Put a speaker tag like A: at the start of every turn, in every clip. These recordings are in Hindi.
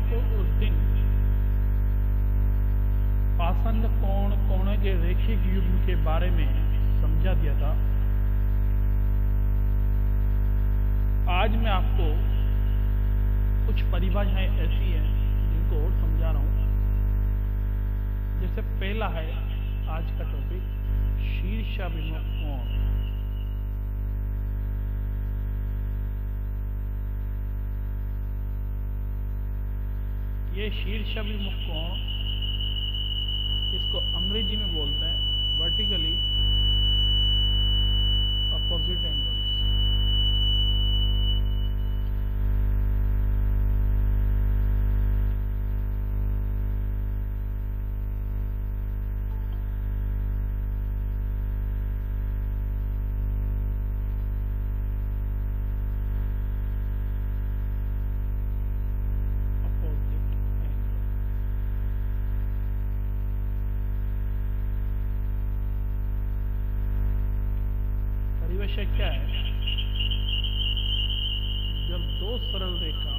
A: आपको उस दिन पाषाण कोण के रैखिक युग्म के बारे में समझा दिया था। आज मैं आपको कुछ परिभाषाएं ऐसी हैं जिनको और समझा रहा हूं। जैसे पहला है आज का टॉपिक शीर्षाभिमुख कोण। ये शीर्षाभिमुख कोण, इसको अंग्रेजी में बोलते हैं वर्टिकली अपोजिट एंगल्स। परिभाषा क्या है? जब दो सरल रेखा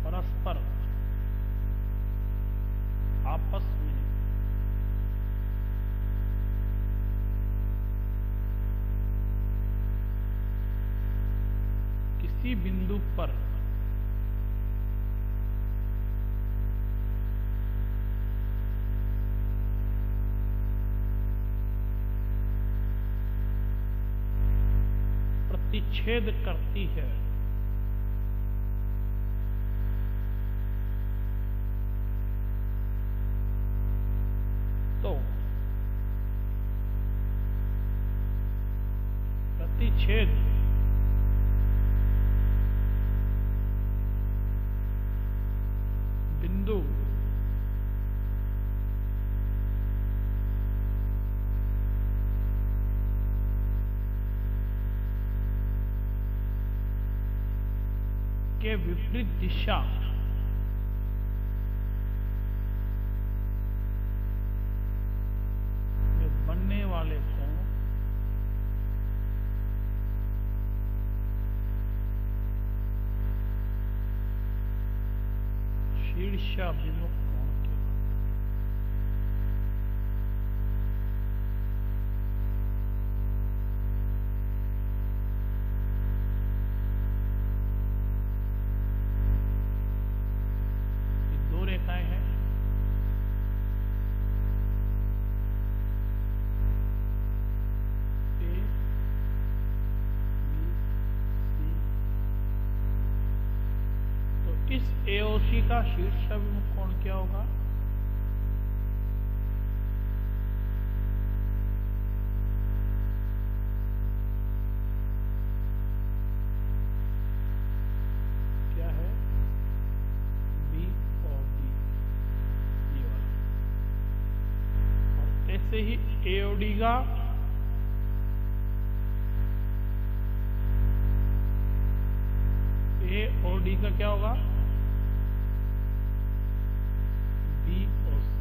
A: परस्पर आपस में किसी बिंदु पर प्रतिच्छेद करती है तो प्रतिच्छेद बिंदु के विपरीत दिशा में बनने वाले कोण शीर्षाभिमुख कोण के दो रेखाएं हैं। A B C. तो इस एओसी का शीर्षाभिमुख कोण क्या होगा? क्या है? बी और डी, ये वाला। और ऐसे ही एओडी का ए और डी का क्या होगा? बी और सी।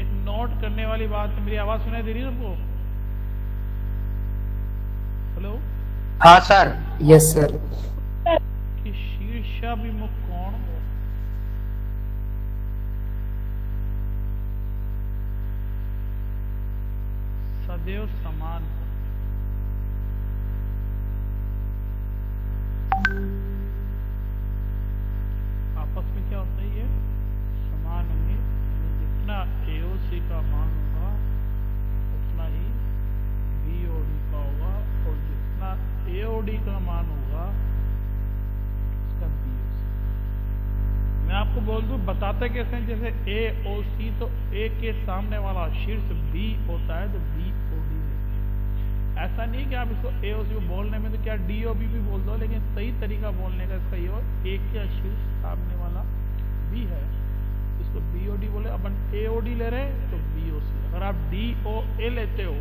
A: एक नोट करने वाली बात, मेरी आवाज सुनाई दे रही है तुमको? हेलो?
B: हाँ सर। Yes sir.
A: कि शीर्षाभिमुख कोण सदैव समान आपस में क्या होता है? ये समान होंगे। जितना एओसी का मान होगा उतना ही बीओडी का होगा, और जितना एओडी का मान होगा उसका बीओसी। मैं आपको बोल दूं, बताते कैसे हैं? जैसे एओसी, तो ए के सामने वाला शीर्ष बी होता है तो बीओडी लेते हैं। ऐसा नहीं कि आप इसको एओसी को बोलने में तो क्या डीओबी भी बोल दो, लेकिन सही तरीका बोलने का सही हो, ए के शीर्ष सामने वाला बी है, इसको बीओडी बोले। अपन एओडी ले रहे हैं तो बीओसी। अगर आप डीओए लेते हो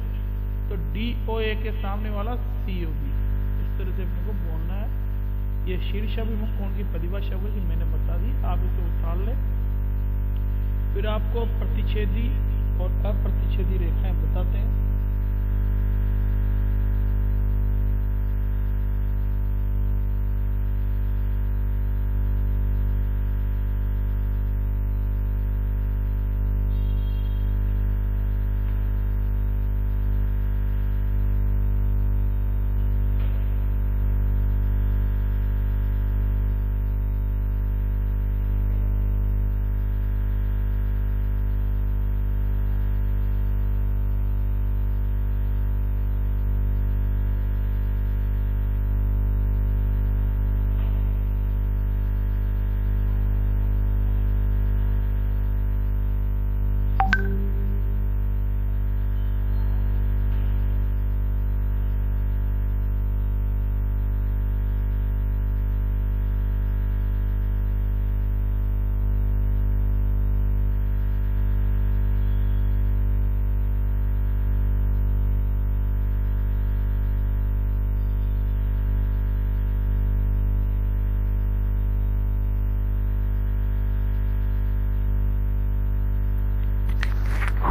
A: तो डीओए के सामने वाला सीओबी। इस तरह से अपने को बोलना है। ये शीर्षाभिमुख कोण की परिभाषा होगी, मैंने बता दी, आप इसे उतार ले। फिर आपको प्रतिच्छेदी और अप्रतिच्छेदी रेखाएं बताते हैं।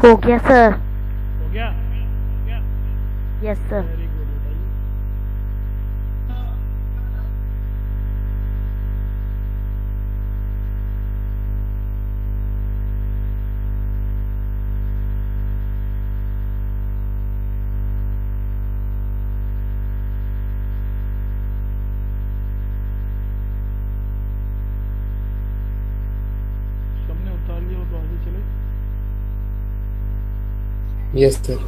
C: हो गया सर।
A: हो गया?
C: Yes sir.
A: वेरी गुड, बताइए। सबने उतार लिया और आगे चले।
B: Yes sir.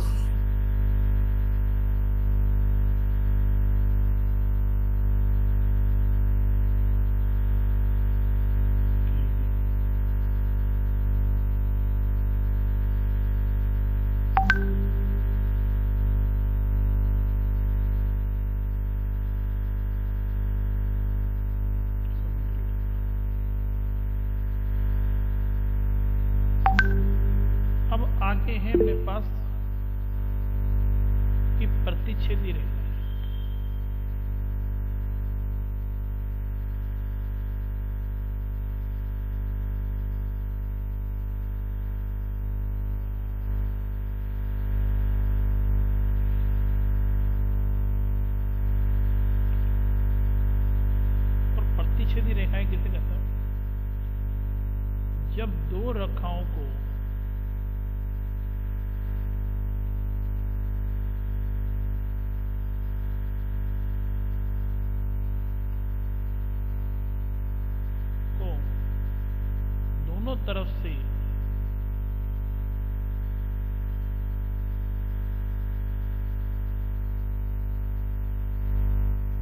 A: अब आगे है मेरे पास कि प्रतिच्छेदी रेखा। और प्रतिच्छेदी रेखाएं किसे कहते हैं? जब दो रेखाओं को दोनों तरफ से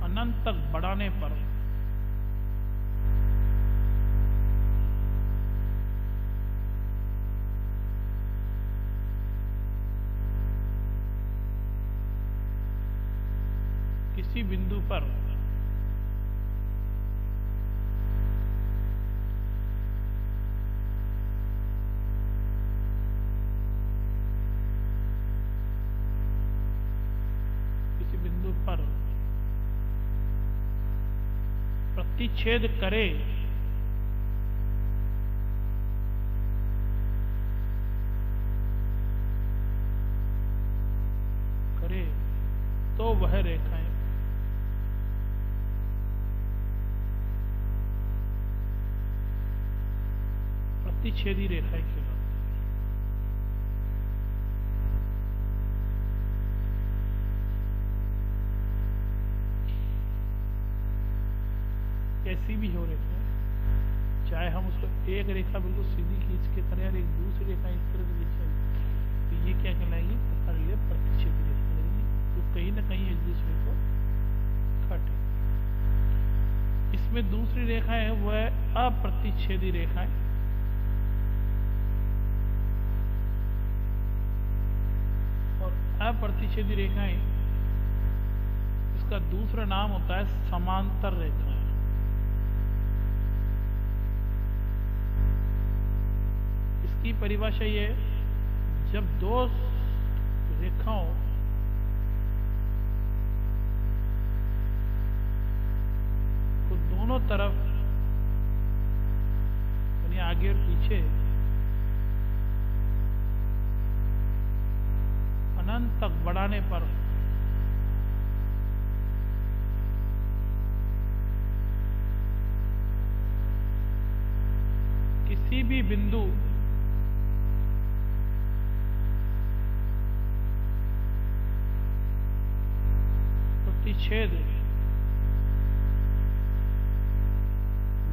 A: अनंत तक बढ़ाने पर किसी बिंदु पर प्रतिच्छेद करे तो वह रेखाएं प्रतिच्छेदी रेखाएं कहलाती हैं। कैसी भी हो रेखा, चाहे हम उसको एक रेखा बिल्कुल सीधी खींच के करें और एक दूसरी रेखा इस तरह से खींचे, तो ये क्या कहलाएगी? हमारे लिए प्रतिच्छेदी रेखा लगेगी, जो कहीं ना कहीं एक दूसरे को काटे। इसमें दूसरी रेखा है वह अप्रतिच्छेदी रेखाएं। और अप्रतिच्छेदी रेखाएं, इसका दूसरा नाम होता है समांतर रेखाएं। इसकी परिभाषा ये है, जब दो रेखाओं को दोनों तरफ यानी आगे और पीछे तक बढ़ाने पर किसी भी बिंदु प्रतिच्छेद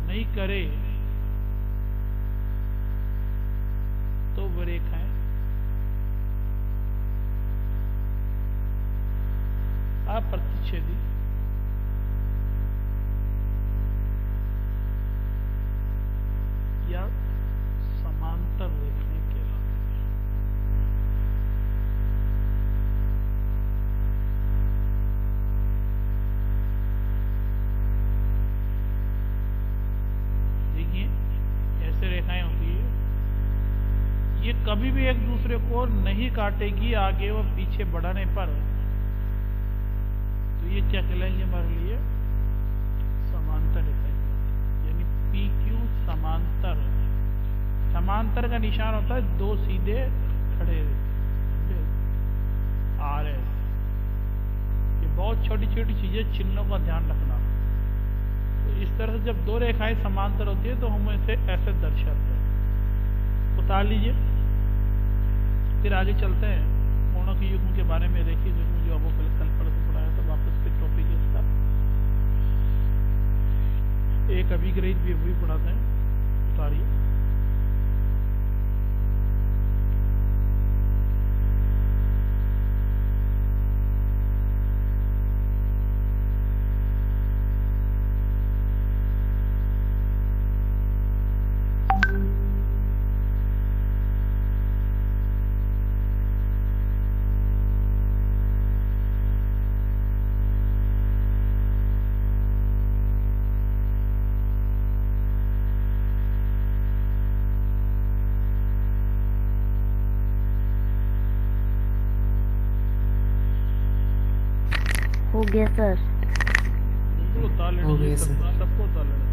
A: नहीं करे तो वो रेखाएं अप्रतिच्छेदी या समांतर रेखाएं कहलाती हैं। देखिए ऐसे रेखाएं होती है, ये कभी भी एक दूसरे को नहीं काटेगी आगे व पीछे बढ़ाने पर, तो ये क्या कहलाएंगे हमारे लिए? समांतर रेखाएं। यानी पी क्यू समांतर, समांतर का निशान होता है दो सीधे खड़े आर एस। ये बहुत छोटी छोटी चीजें, चिन्हों का ध्यान रखना। तो इस तरह से जब दो रेखाएं समांतर होती है तो हम इसे ऐसे दर्शाते हैं। उतार लीजिए, फिर आगे चलते हैं कोणों के युग्म के बारे में। देखिए युग्म जो आपको कल परसों पढ़ाया था, वापस फिर टॉपिक है इसका। एक अभिग्रहित भी वही पढ़ाते हैं। उतारिए।
C: हो गया सर।
A: बिल्कुल उतार लेना
B: हो गया
A: चाहिए,
B: सर।
A: सबको उतार लेना चाहिए।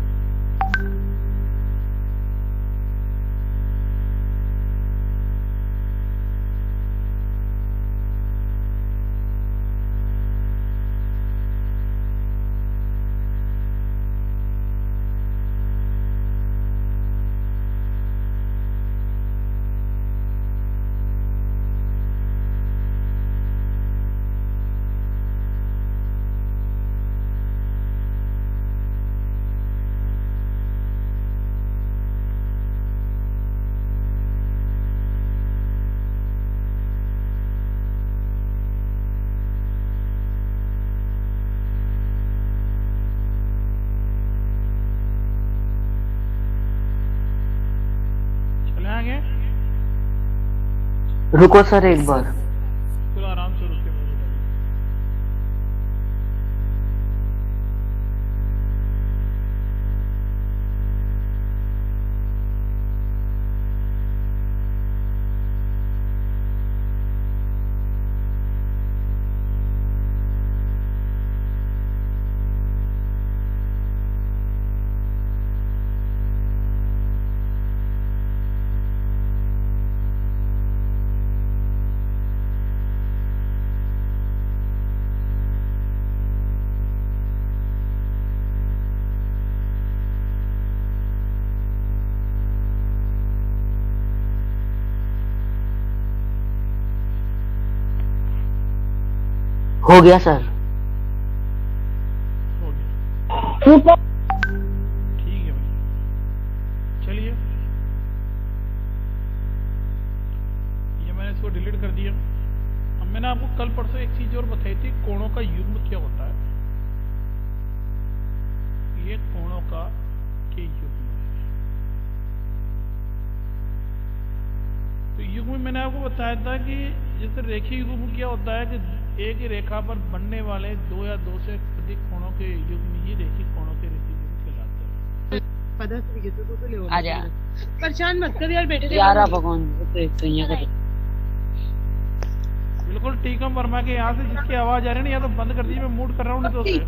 A: चले आगे,
B: रुको सर एक बार।
A: बिल्कुल आराम से रुक के बैठ जाइए।
B: हो गया सर।
A: हो गया, ठीक है भाई। चलिए, ये मैंने इसको डिलीट कर दिया। अब मैंने आपको कल परसों एक चीज और बताई थी, कोणों का युग्म क्या होता है। ये कोणों का के युग्म है। तो युग्म में मैंने आपको बताया था कि जैसे रेखीय युग्म क्या होता है कि एक ही रेखा पर बनने वाले दो या दो से अधिक कोणों के युग्म ही रेखीय कोणों के रेखीय युग्म कहलाते हैं।
B: आजा
D: परेशान मत कर यार बेटे।
B: यार भगवान तो यहाँ कर।
A: बिल्कुल ठीक है वर्मा के यहाँ से जिसकी आवाज आ रही है ना, या तो बंद कर दीजिए, मैं मूड कर रहा हूँ नहीं तो उसे।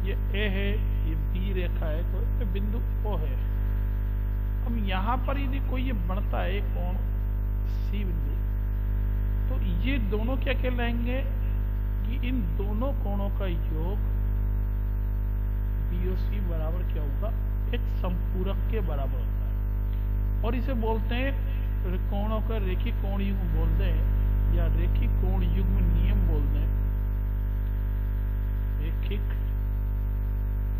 A: ये ए है, ये बी रेखा है, तो ये बिंदु ओ है। अब यहाँ पर यदि कोई ये बनता है कोण सी बिंदु, तो ये दोनों क्या कहलाएंगे कि इन दोनों कोणों का योग BOC बराबर क्या होगा, एक संपूरक के बराबर होता है। और इसे बोलते हैं कोणों का रेखिक कोण युग्म बोलते हैं, या रेखिक कोण युग्म नियम बोलते हैं। रेखिक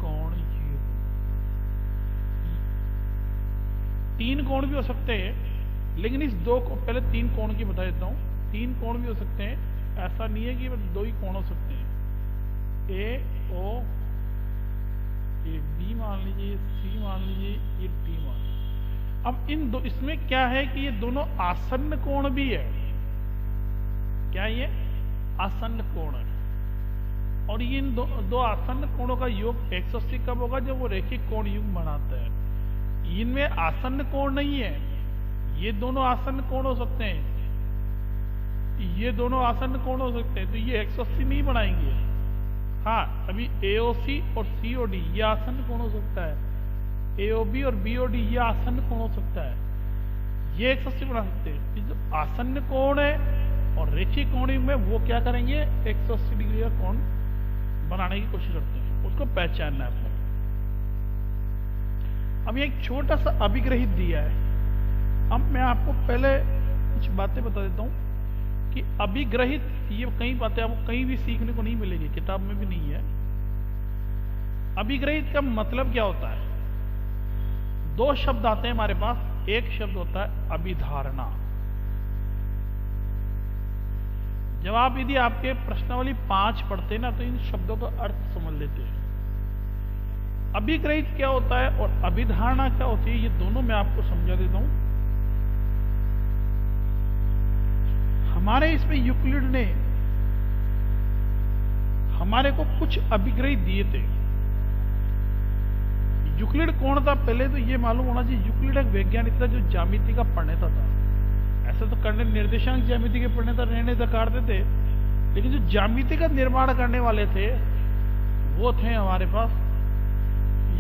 A: कोण युग्म, 3 कोण भी हो सकते हैं, लेकिन इस 2 को पहले 3 कोण की बता देता हूं। 3 कोण भी हो सकते हैं, ऐसा नहीं है कि बस 2 ही कोण हो सकते हैं। A O, ये B मान लीजिए, C मान लीजिए, ये D मान लीजिए। अब इन दो, इसमें क्या है कि ये दोनों आसन्न कोण भी है। क्या ये आसन्न कोण है, और ये इन दो आसन्न कोणों का योग 180 कब होगा, जब वो रेखिक कोण युग्म बनाते हैं। इनमें आसन्न कोण नहीं है, ये दोनों आसन्न कोण हो सकते हैं, ये दोनों आसन्न कोण हो सकते हैं, तो ये 180 नहीं बनाएंगे। हाँ, अभी AOC और COD ये आसन्न कोण हो सकता है, AOB और BOD ये आसन्न कोण हो सकता है, ये 180 बना सकते हैं। ये जो आसन्न कोण है और रेखिक कोण में वो क्या करेंगे, 180 डिग्री का कोण बनाने की कोशिश करते हैं, उसको पहचानना है आपको। अब ये एक छोटा सा अभिग्रहित दिया है। अब मैं आपको पहले कुछ बातें बता देता हूं कि अभिग्रहित, ये कई बातें आपको कहीं भी सीखने को नहीं मिलेगी, किताब में भी नहीं है। अभिग्रहित का मतलब क्या होता है, 2 शब्द आते हैं हमारे पास। एक शब्द होता है अभिधारणा। जब आप यदि आपके प्रश्नावली 5 पढ़ते हैं ना, तो इन शब्दों का अर्थ समझ लेते हैं। अभिग्रहित क्या होता है और अभिधारणा क्या होती है, ये दोनों मैं आपको समझा देता हूं। हमारे इसमें यूक्लिड ने हमारे को कुछ अभिग्रहित दिए थे। यूक्लिड कौन था, पहले तो ये मालूम होना चाहिए, यूक्लिड एक वैज्ञानिक था जो ज्यामिति का प्रणेता था। ऐसा तो करने निर्देशांक ज्यामिति के प्रणेता रहने करते थे, लेकिन जो ज्यामिति का निर्माण करने वाले थे वो थे हमारे पास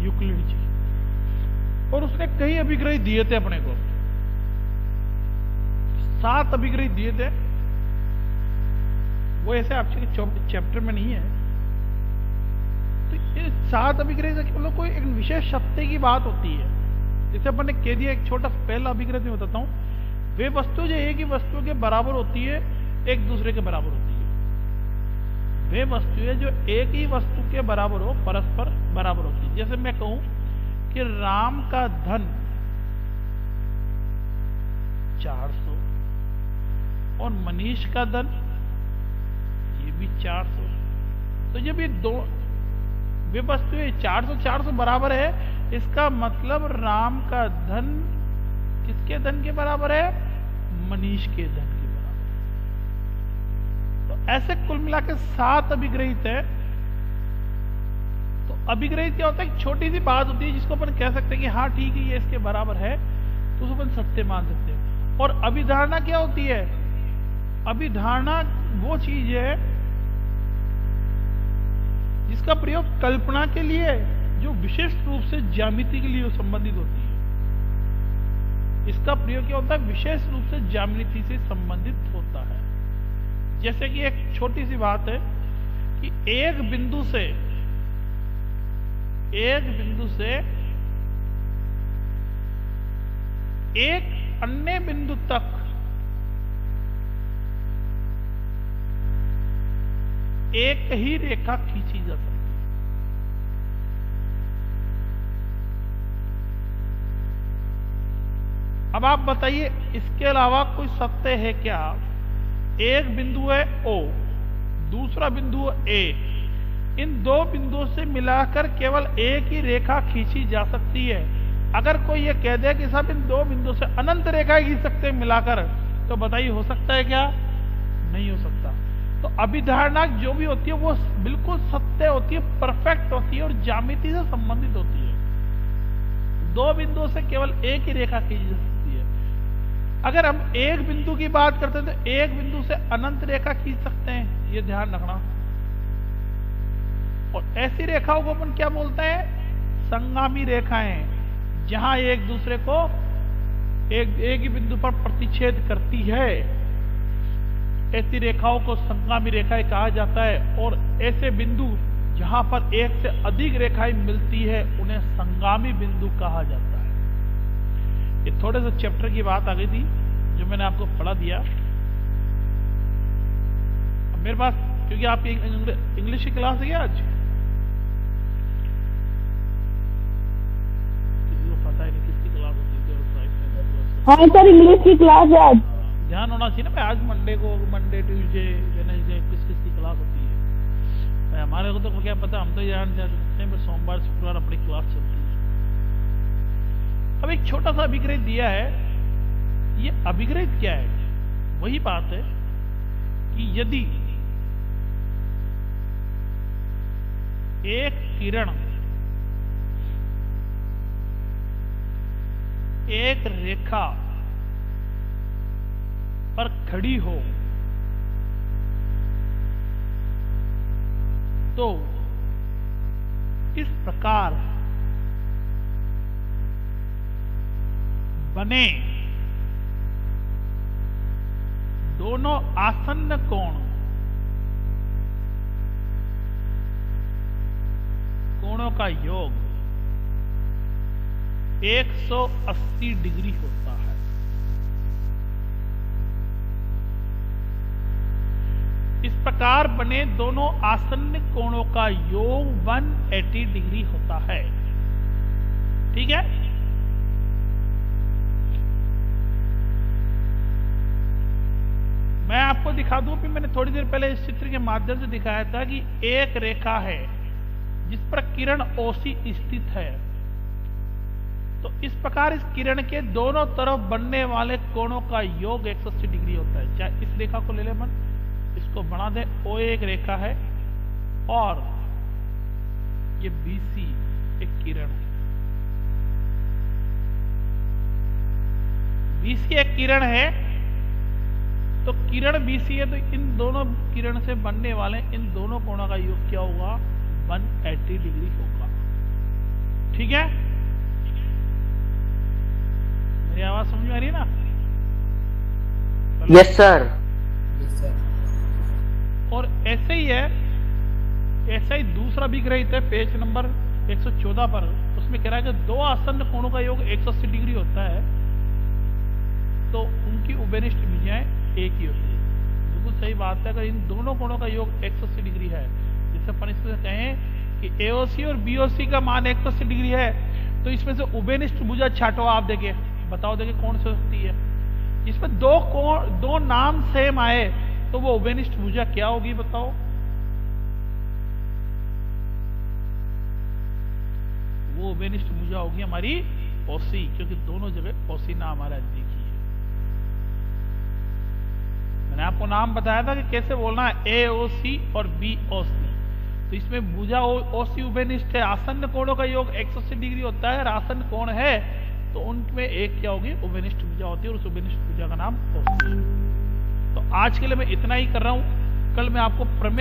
A: यूक्लिड जी। और उसने कई अभिग्रहित दिए थे अपने को, 7 अभिग्रहित दिए थे। वो ऐसे आपके चैप्टर में नहीं है। तो ये 7 अभिग्रहित मतलब कोई एक विशेष सत्य की बात होती है। जैसे अपन ने कह दिया, एक छोटा पहला अभिग्रहित में बताता हूं, वे वस्तु जो एक ही वस्तु के बराबर होती है, एक दूसरे के बराबर होती है। वे वस्तुएं जो एक ही वस्तु के बराबर हो, परस्पर बराबर होती है। जैसे मैं कहूं कि राम का धन 400 और मनीष का धन ये भी 400, तो जब ये दो वे वस्तुएं 400 बराबर है, इसका मतलब राम का धन किसके धन के बराबर है, मनीष के धन के बराबर है। तो ऐसे कुल मिला के 7 अभिग्रहित है। तो अभिग्रहित क्या होता है, एक छोटी सी बात होती है जिसको अपन कह सकते हैं कि हाँ ठीक है ये इसके बराबर है, तो उसको अपन सत्य मान सकते हैं। और अभिधारणा क्या होती है, अभिधारणा वो चीज है जिसका प्रयोग कल्पना के लिए, जो विशेष रूप से ज्यामिति के लिए संबंधित होती है। इसका प्रयोग क्या होता है, विशेष रूप से ज्यामिति से संबंधित होता है। जैसे कि एक छोटी सी बात है कि एक बिंदु से एक अन्य बिंदु तक एक ही रेखा खींची जा सकती है। अब आप बताइए, इसके अलावा कोई सत्य है क्या? एक बिंदु है O, दूसरा बिंदु है A, इन 2 बिंदुओं से मिलाकर केवल एक ही रेखा खींची जा सकती है। अगर कोई ये कह दे कि साहब इन 2 बिंदुओं से अनंत रेखा खींच सकते हैं मिलाकर, तो बताइए हो सकता है क्या? नहीं हो सकता। तो अभिधारणा जो भी होती है वो बिल्कुल सत्य होती है, परफेक्ट होती है और ज्यामिति से संबंधित होती है। 2 बिंदुओं से केवल एक ही रेखा खींची जा सकती है। अगर हम एक बिंदु की बात करते हैं तो एक बिंदु से अनंत रेखा खींच सकते हैं, ये ध्यान रखना। और ऐसी रेखाओं को अपन क्या बोलते हैं? संगामी रेखाएं, जहां एक दूसरे को एक ही बिंदु पर प्रतिच्छेद करती है, ऐसी रेखाओं को संगामी रेखाएं कहा जाता है। और ऐसे बिंदु जहां पर एक से अधिक रेखाएं मिलती है उन्हें संगामी बिंदु कहा जाता है। ये थोड़े से चैप्टर की बात आ गई थी जो मैंने आपको पढ़ा दिया। अब मेरे पास, क्योंकि आपकी इंग्लिश की क्लास है आज, किसी को पता ही नहीं किसकी क्लास होती है।
D: हाँ सर, इंग्लिश की क्लास है आज।
A: ध्यान होना चाहिए ना भाई, आज मंडे ट्यूसडे वेडनेसडे किस की क्लास होती है भाई। हमारे को तो क्या पता, हम तो यहाँ सकते हैं सोमवार शुक्रवार अपनी क्लास चलती है। अब एक छोटा सा अभिग्रहित दिया है। ये अभिग्रहित क्या है? वही बात है कि यदि एक किरण एक रेखा पर खड़ी हो तो इस प्रकार बने दोनों आसन्न कोणों का योग 180 डिग्री होता है। इस प्रकार बने दोनों आसन्न कोणों का योग 180 डिग्री होता है। ठीक है? मैं आपको दिखा दूं कि मैंने थोड़ी देर पहले इस चित्र के माध्यम से दिखाया था कि एक रेखा है जिस पर किरण ओसी स्थित है। तो इस प्रकार इस किरण के दोनों तरफ बनने वाले कोणों का योग 180 डिग्री होता है। चाहे इस रेखा को ले ले मन, इसको बना दे, ओ एक रेखा है और ये बीसी एक किरण है। बीसी एक किरण है, तो किरण बीसी है, तो इन दोनों किरण से बनने वाले इन दोनों कोणों का योग क्या होगा? 180 डिग्री होगा। ठीक है? मेरी आवाज समझ में आ रही है ना?
B: Yes sir.
A: और ऐसे ही है, ऐसा ही दूसरा भी ग्रहित है पेज नंबर 114 पर। उसमें कह रहा है कि दो आसन्न कोणों का योग 180 डिग्री होता है तो उनकी उभयनिष्ठ भुजाएं एक ही होती है। बिल्कुल सही बात है। अगर इन दोनों कोणों का योग 180 डिग्री है, जैसे अपन इसमें कहें कि एओसी और बीओसी का मान 180 डिग्री है, तो इसमें से उभयनिष्ठ भुजा छाटो, आप देखिए, बताओ देखिए कौन सी होती है। इसमें दो नाम सेम आए तो वो उभयनिष्ठ भुजा क्या होगी बताओ? वो उभयनिष्ठ भुजा होगी हमारी ओसी, क्योंकि दोनों जगह ओसी नाम आ रहा है। देखिए, मैंने आपको नाम बताया था कि कैसे बोलना है, एओसी और बीओसी। तो इसमें भुजा ओसी उभयनिष्ठ है। आसन्न कोणों का योग 180 डिग्री होता है और आसन्न कोण है तो उनमें एक क्या होगी? उभयनिष्ठ भुजा होती है और उस उभयनिष्ठ भुजा का नाम ओसी है। तो आज के लिए मैं इतना ही कर रहा हूं। कल मैं आपको प्रमेय